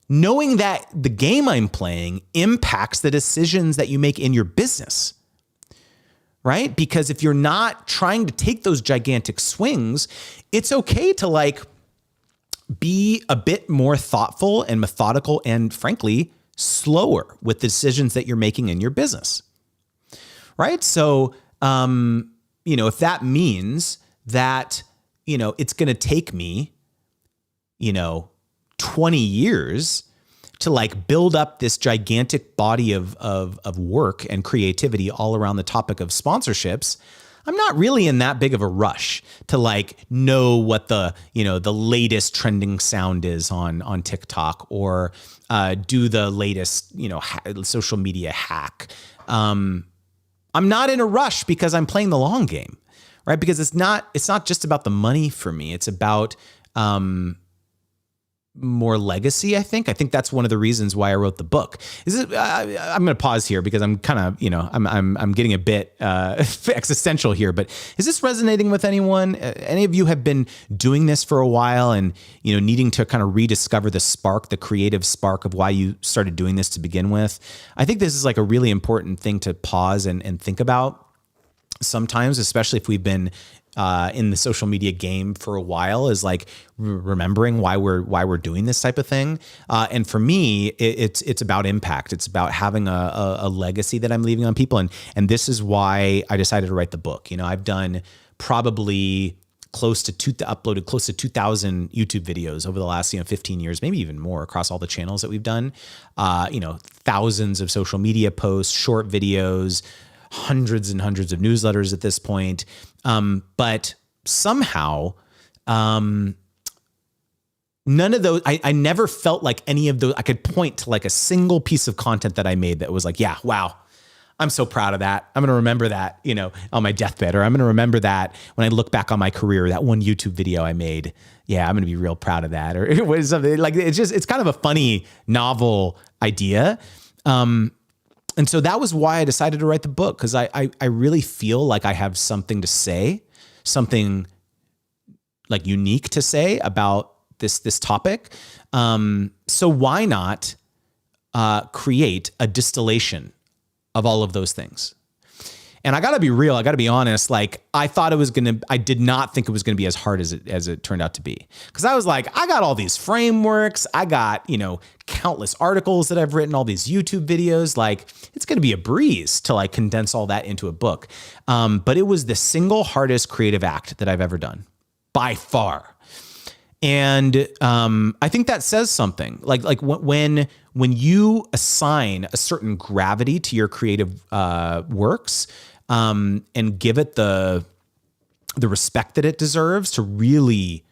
knowing that the game I'm playing impacts the decisions that you make in your business, right? Because if you're not trying to take those gigantic swings, it's okay to be a bit more thoughtful and methodical and, frankly, slower with the decisions that you're making in your business, right? So, if that means that, it's going to take me, 20 years to build up this gigantic body of work and creativity all around the topic of sponsorships, I'm not really in that big of a rush to know what the latest trending sound is on TikTok, or do the latest, social media hack. I'm not in a rush because I'm playing the long game, right? Because it's not just about the money for me. It's about, more legacy. I think that's one of the reasons why I wrote the book. I'm going to pause here because I'm kind of, I'm getting a bit existential here, but is this resonating with anyone? Any of you have been doing this for a while and, needing to kind of rediscover the creative spark of why you started doing this to begin with? I think this is a really important thing to pause and think about sometimes, especially if we've been in the social media game for a while, is remembering why we're doing this type of thing. And for me, it's about impact. It's about having a legacy that I'm leaving on people. And this is why I decided to write the book. I've done probably uploaded close to 2,000 YouTube videos over the last 15 years, maybe even more, across all the channels that we've done. Thousands of social media posts, short videos, hundreds and hundreds of newsletters at this point. But somehow, none of those, I never felt like any of those, I could point to a single piece of content that I made that was yeah, wow, I'm so proud of that. I'm going to remember that, on my deathbed, or I'm going to remember that when I look back on my career, that one YouTube video I made. Yeah, I'm going to be real proud of that. Or it was something it's kind of a funny, novel idea. And so that was why I decided to write the book, because I really feel like I have something to say, something unique to say about this topic. So why not create a distillation of all of those things? And I got to be real. I got to be honest. Like I did not think it was going to be as hard as it turned out to be. Cause I was like, I got all these frameworks. I got, countless articles that I've written, all these YouTube videos. Like it's going to be a breeze to like condense all that into a book. But it was the single hardest creative act that I've ever done by far. And I think that says something. Like when you assign a certain gravity to your creative works, and give it the respect that it deserves to really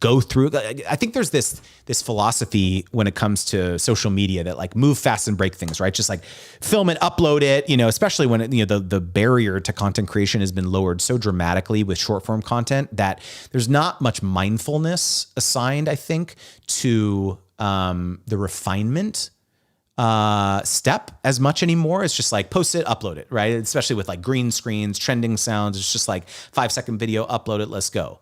go through. I think there's this philosophy when it comes to social media that like move fast and break things, right? Just like film it, upload it, especially when the barrier to content creation has been lowered so dramatically with short form content that there's not much mindfulness assigned, I think, to the refinement step as much anymore. It's just like post it, upload it, right? Especially with like green screens, trending sounds. It's just like 5-second video, upload it, let's go.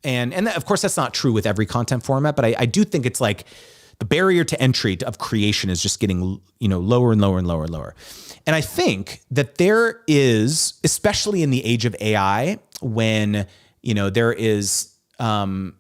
And that, of course, that's not true with every content format, but I do think it's like the barrier to entry of creation is just getting, lower and lower and lower and lower. And I think that there is, especially in the age of AI, when, there is, going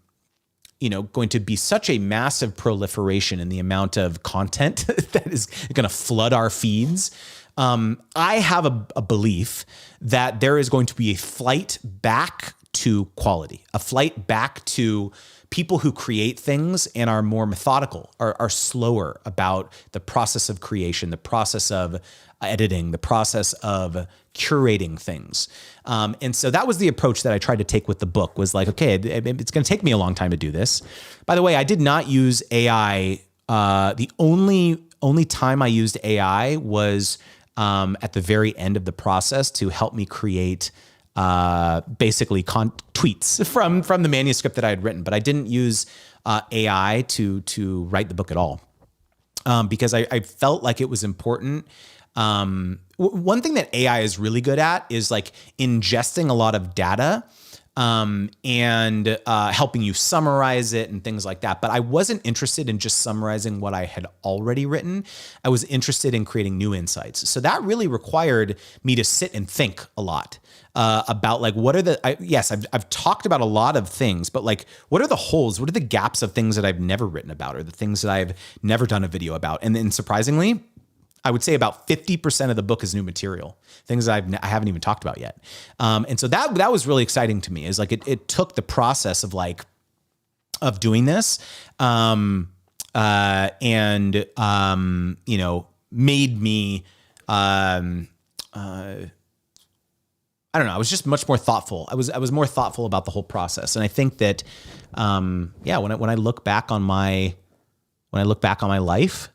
to be such a massive proliferation in the amount of content that is going to flood our feeds. I have a belief that there is going to be a flight back to quality, a flight back to people who create things and are more methodical, are slower about the process of creation, the process of editing, the process of curating things. And so that was the approach that I tried to take with the book, was like, okay, it's going to take me a long time to do this. By the way, I did not use AI. The only time I used AI was at the very end of the process to help me create basically tweets from the manuscript that I had written. But I didn't use AI to write the book at all, because I felt like it was important. One thing that AI is really good at is like ingesting a lot of data, and helping you summarize it and things like that. But I wasn't interested in just summarizing what I had already written. I was interested in creating new insights. So that really required me to sit and think a lot about like, what are I've talked about a lot of things, but like, what are the holes? What are the gaps of things that I've never written about, or the things that I've never done a video about? And then surprisingly, I would say about 50% of the book is new material, things that I haven't even talked about yet. And so that was really exciting to me, is like, it took the process of doing this, made me, I don't know. I was just much more thoughtful. I was more thoughtful about the whole process. And I think that, when I look back on my life,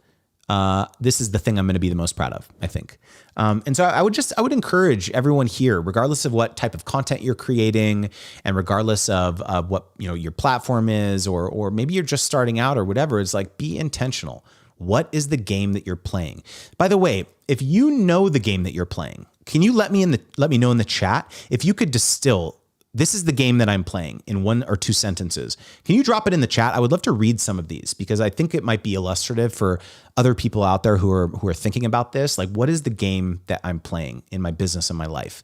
this is the thing I'm going to be the most proud of, I think. And so I would encourage everyone here, regardless of what type of content you're creating, and regardless of what, your platform is, or maybe you're just starting out or whatever, is like, be intentional. What is the game that you're playing? By the way, if you know the game that you're playing, can you let me know in the chat if you could distill, this is the game that I'm playing, in 1 or 2 sentences. Can you drop it in the chat? I would love to read some of these, because I think it might be illustrative for other people out there who are thinking about this. Like, what is the game that I'm playing in my business and my life?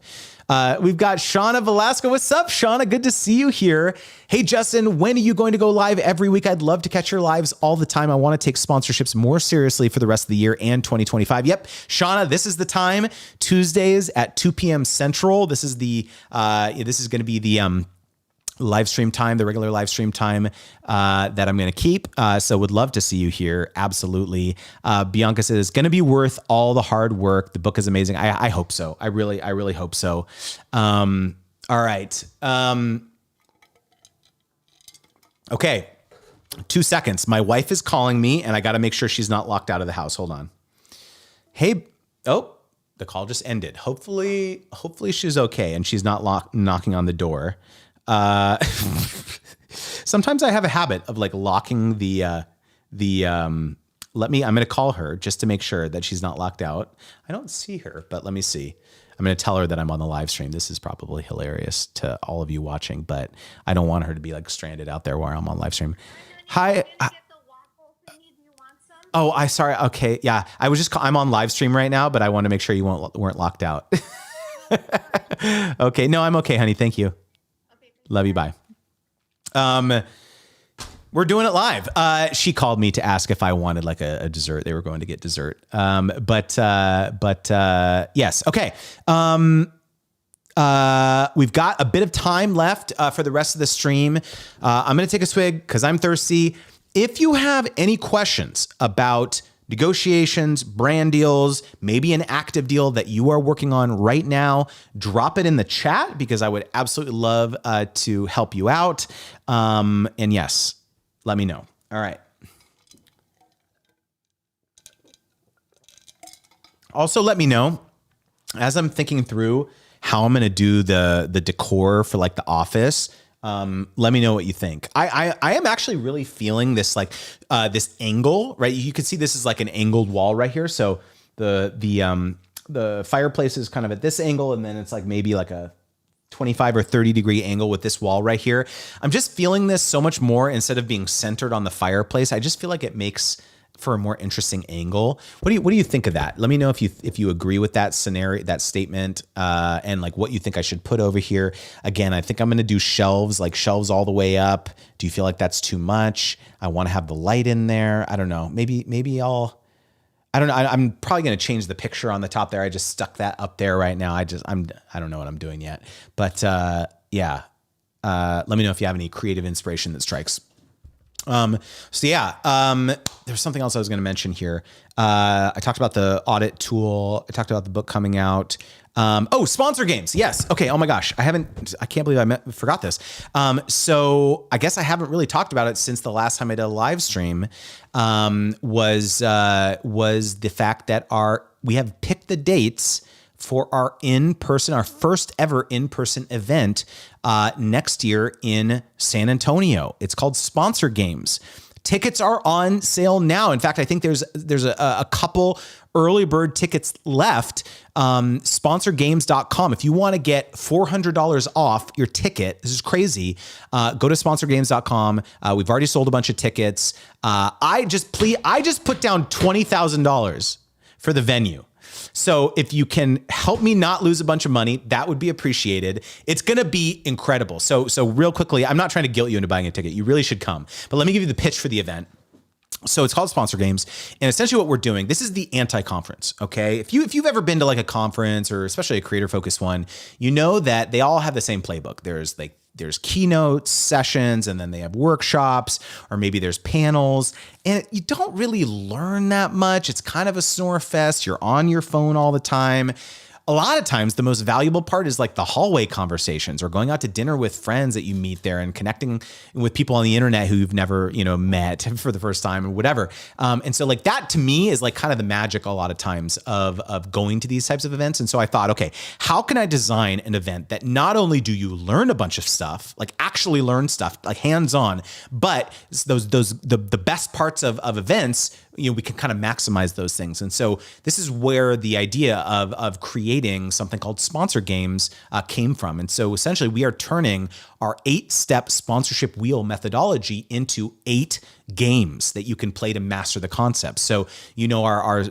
We've got Shauna Velasco. What's up, Shauna? Good to see you here. Hey, Justin, when are you going to go live every week? I'd love to catch your lives all the time. I want to take sponsorships more seriously for the rest of the year and 2025. Yep, Shauna, this is the time. Tuesdays at 2 p.m. Central. This is going to be the live stream time, the regular live stream time that I'm going to keep. So would love to see you here. Absolutely. Bianca says it's going to be worth all the hard work. The book is amazing. I hope so. I really hope so. All right. Okay. 2 seconds. My wife is calling me, and I got to make sure she's not locked out of the house. Hold on. Hey. Oh, the call just ended. Hopefully she's okay and she's not knocking on the door. Sometimes I have a habit of like locking I'm going to call her just to make sure that she's not locked out. I don't see her, but let me see. I'm going to tell her that I'm on the live stream. This is probably hilarious to all of you watching, but I don't want her to be like stranded out there while I'm on live stream. Hi. Get the waffle thingy. Do you want some? Sorry. Okay. Yeah. I was just, I'm on live stream right now, but I want to make sure you weren't locked out. Okay. No, I'm okay, honey. Thank you. Okay, love you. Bye. We're doing it live. She called me to ask if I wanted like a dessert. They were going to get dessert. But yes. Okay. We've got a bit of time left for the rest of the stream. I'm going to take a swig because I'm thirsty. If you have any questions about negotiations, brand deals, maybe an active deal that you are working on right now, drop it in the chat because I would absolutely love to help you out. And yes, let me know. All right. Also, let me know as I'm thinking through how I'm going to do the decor for like the office. Let me know what you think. I am actually really feeling this like this angle, right? You can see this is like an angled wall right here. So the fireplace is kind of at this angle, and then it's like maybe like a 25 or 30 degree angle with this wall right here. I'm just feeling this so much more instead of being centered on the fireplace. I just feel like it makes for a more interesting angle. What do you think of that? Let me know if you agree with that scenario, that statement, and like what you think I should put over here. Again, I think I'm going to do shelves, like shelves all the way up. Do you feel like that's too much? I want to have the light in there. I don't know. Maybe I don't know. I'm probably going to change the picture on the top there. I just stuck that up there right now. I don't know what I'm doing yet, but yeah. Let me know if you have any creative inspiration that strikes. So yeah, there's something else I was going to mention here. I talked about the audit tool. I talked about the book coming out. Sponsor games. Yes. Okay. Oh my gosh. I can't believe I forgot this. So I guess I haven't really talked about it since the last time I did a live stream, was the fact that we have picked the dates for our first ever in-person event next year in San Antonio. It's called Sponsor Games. Tickets are on sale now. In fact, I think there's a couple early bird tickets left. Sponsorgames.com. If you want to get $400 off your ticket, this is crazy. Go to sponsorgames.com. We've already sold a bunch of tickets. I just put down $20,000 for the venue. So if you can help me not lose a bunch of money, that would be appreciated. It's going to be incredible. So real quickly, I'm not trying to guilt you into buying a ticket. You really should come. But let me give you the pitch for the event. So it's called Sponsor Games. And essentially what we're doing, this is the anti-conference, okay? If you've ever been to like a conference or especially a creator-focused one, you know that they all have the same playbook. There's keynotes, sessions, and then they have workshops, or maybe there's panels, and you don't really learn that much. It's kind of a snore fest. You're on your phone all the time. A lot of times the most valuable part is like the hallway conversations or going out to dinner with friends that you meet there and connecting with people on the internet who you've never, met for the first time or whatever. And so like that to me is like kind of the magic a lot of times of going to these types of events. And so I thought, okay, how can I design an event that not only do you learn a bunch of stuff, like actually learn stuff, like hands-on, but the best parts of events, we can kind of maximize those things. And so this is where the idea of creating something called Sponsor Games came from. And so essentially we are turning our 8-step sponsorship wheel methodology into 8 games that you can play to master the concept. So, our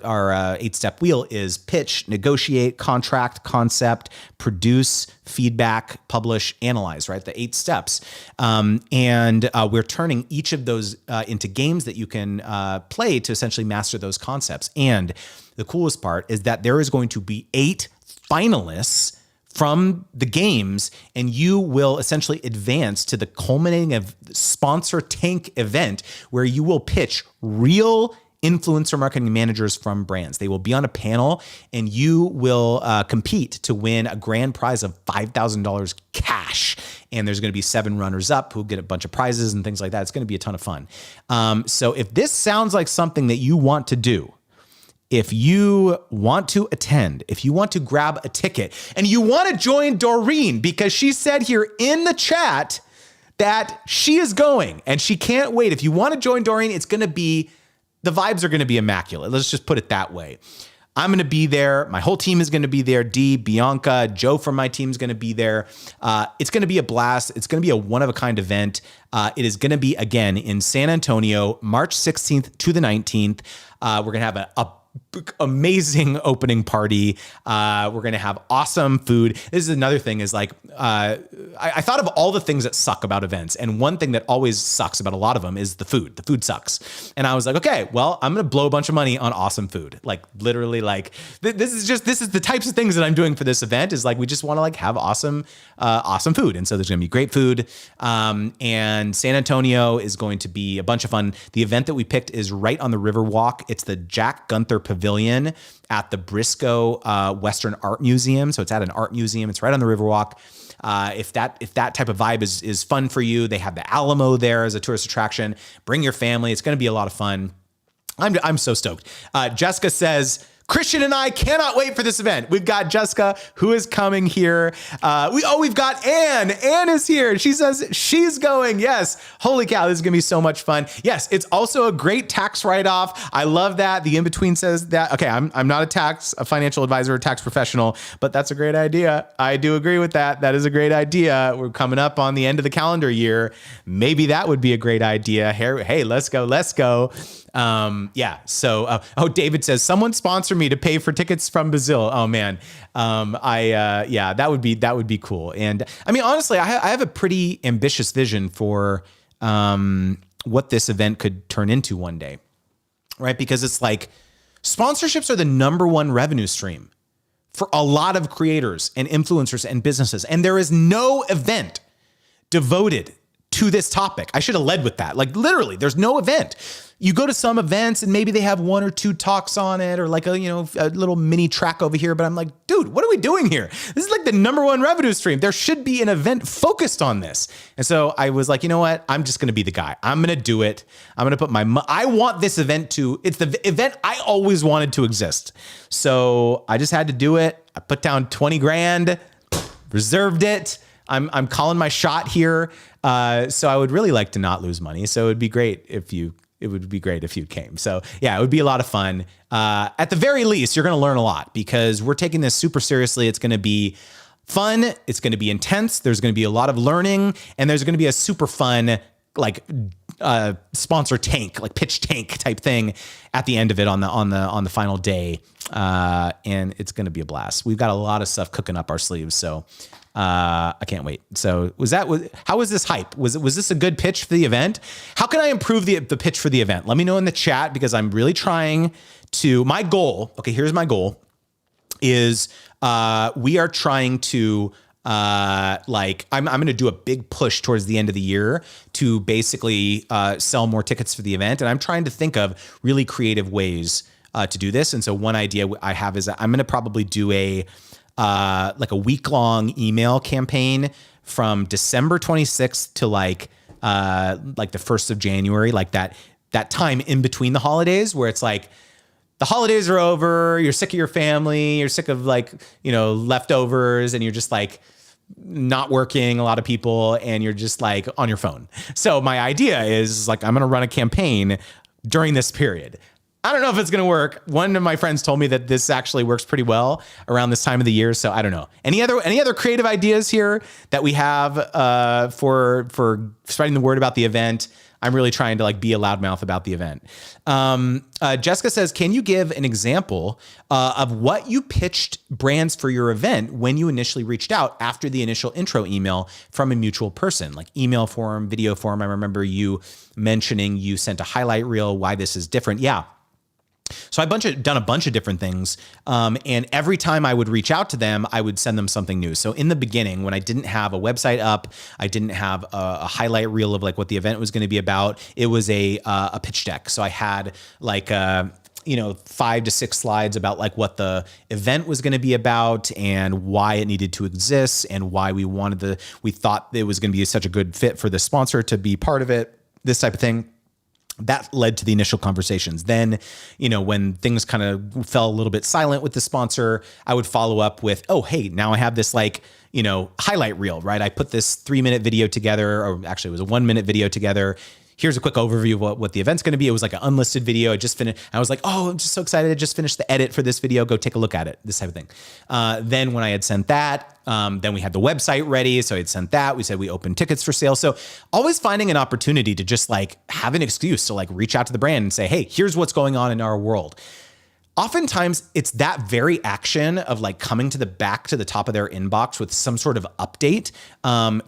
8-step wheel is pitch, negotiate, contract, concept, produce, feedback, publish, analyze, right? The 8 steps. And we're turning each of those into games that you can play to essentially master those concepts. And the coolest part is that there is going to be 8 finalists from the games, and you will essentially advance to the culminating of sponsor tank event where you will pitch real influencer marketing managers from brands. They will be on a panel and you will compete to win a grand prize of $5,000 cash. And there's going to be 7 runners up who get a bunch of prizes and things like that. It's going to be a ton of fun. So if this sounds like something that you want to do, if you want to attend, if you want to grab a ticket, and you want to join Doreen because she said here in the chat that she is going and she can't wait. If you want to join Doreen, the vibes are going to be immaculate. Let's just put it that way. I'm going to be there. My whole team is going to be there. Dee, Bianca, Joe from my team is going to be there. It's going to be a blast. It's going to be a one-of-a-kind event. It is going to be, again, in San Antonio, March 16th to the 19th. We're going to have a amazing opening party. We're going to have awesome food. This is another thing is like, I thought of all the things that suck about events. And one thing that always sucks about a lot of them is the food. The food sucks. And I was like, okay, well, I'm going to blow a bunch of money on awesome food. Like literally like this is the types of things that I'm doing for this event is like, we just want to like have awesome food. And so there's going to be great food. And San Antonio is going to be a bunch of fun. The event that we picked is right on the Riverwalk. It's the Jack Gunther Pavilion at the Briscoe Western Art Museum. So it's at an art museum. It's right on the Riverwalk. If that type of vibe is fun for you, they have the Alamo there as a tourist attraction. Bring your family. It's going to be a lot of fun. I'm so stoked. Jessica says, Christian and I cannot wait for this event. We've got Jessica who is coming here. We've got Anne. Anne is here. She says she's going. Yes. Holy cow. This is going to be so much fun. Yes. It's also a great tax write-off. I love that. The in-between says that. Okay. I'm not a financial advisor or tax professional, but that's a great idea. I do agree with that. That is a great idea. We're coming up on the end of the calendar year. Maybe that would be a great idea. Hey, let's go. Yeah. So, David says someone sponsor me to pay for tickets from Brazil. Oh man. Yeah, that would be cool. And I mean, honestly, I have a pretty ambitious vision for, what this event could turn into one day, right? Because it's like sponsorships are the number one revenue stream for a lot of creators and influencers and businesses. And there is no event devoted to this topic. I should have led with that. Like literally, there's no event. You go to some events and maybe they have one or two talks on it or like a little mini track over here. But I'm like, dude, what are we doing here? This is like the number one revenue stream. There should be an event focused on this. And so I was like, you know what? I'm just going to be the guy. I'm going to do it. I'm going to put I want this event it's the event I always wanted to exist. So I just had to do it. I put down 20 grand, reserved it. I'm calling my shot here. So I would really like to not lose money. So it would be great if you came. So yeah, it would be a lot of fun. At the very least, you're going to learn a lot because we're taking this super seriously. It's going to be fun. It's going to be intense. There's going to be a lot of learning and there's going to be a super fun, like, sponsor tank, like pitch tank type thing at the end of it on the final day. And it's going to be a blast. We've got a lot of stuff cooking up our sleeves. So, I can't wait. So how was this hype? Was this a good pitch for the event? How can I improve the pitch for the event? Let me know in the chat because I'm really trying to, my goal. Okay. Here's my goal is, we are trying to, I'm going to do a big push towards the end of the year to basically, sell more tickets for the event. And I'm trying to think of really creative ways, to do this. And so one idea I have is that I'm going to probably do a week-long email campaign from December 26th to like the 1st of January, like that time in between the holidays where it's like the holidays are over, you're sick of your family, you're sick of leftovers, and you're just like not working, a lot of people, and you're just like on your phone. So my idea is like, I'm going to run a campaign during this period. I don't know if it's going to work. One of my friends told me that this actually works pretty well around this time of the year. So I don't know. Any other creative ideas here that we have for spreading the word about the event? I'm really trying to be a loudmouth about the event. Jessica says, can you give an example of what you pitched brands for your event when you initially reached out after the initial intro email from a mutual person, like email form, video form? I remember you mentioning you sent a highlight reel, why this is different. Yeah. So I've done a bunch of different things. And every time I would reach out to them, I would send them something new. So in the beginning, when I didn't have a website up, I didn't have a highlight reel of what the event was going to be about. It was a pitch deck. So I had 5 to 6 slides about what the event was going to be about and why it needed to exist and why we thought it was going to be such a good fit for the sponsor to be part of it, this type of thing. That led to the initial conversations. Then, when things kind of fell a little bit silent with the sponsor, I would follow up with, oh, hey, now I have this highlight reel, right? I put this 3-minute video together, or actually it was a 1-minute video together. here's a quick overview of what the event's going to be. It was like an unlisted video. I just finished. I was like, oh, I'm just so excited. I just finished the edit for this video. Go take a look at it. This type of thing. Then when I had sent that, then we had the website ready. So I had sent that. We said we opened tickets for sale. So always finding an opportunity to just like have an excuse to like reach out to the brand and say, hey, here's what's going on in our world. Oftentimes it's that very action of like coming to the top of their inbox with some sort of update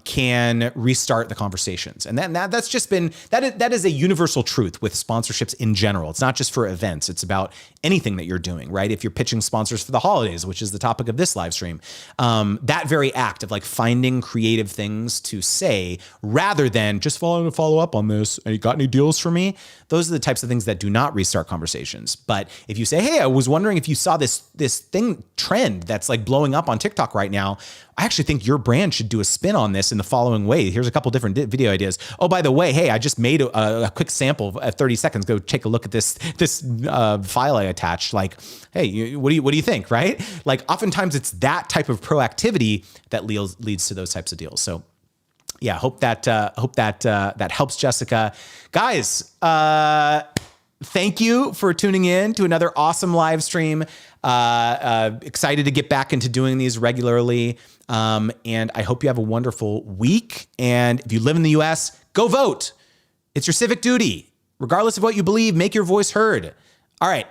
can restart the conversations. And that's just been, that is a universal truth with sponsorships in general. It's not just for events. It's about anything that you're doing, right? If you're pitching sponsors for the holidays, which is the topic of this live stream, that very act of like finding creative things to say rather than just follow up on this. You got any deals for me? Those are the types of things that do not restart conversations. But if you say, hey, I was wondering if you saw this thing trend that's like blowing up on TikTok right now. I actually think your brand should do a spin on this in the following way. Here's a couple different video ideas. Oh, by the way, hey, I just made a quick sample of 30 seconds. Go take a look at this file I attached. Like, hey, what do you think, right? Like oftentimes it's that type of proactivity that leads to those types of deals. So yeah, hope that helps, Jessica. Guys, thank you for tuning in to another awesome live stream. Excited to get back into doing these regularly. And I hope you have a wonderful week. And if you live in the US, go vote. It's your civic duty. Regardless of what you believe, make your voice heard. All right.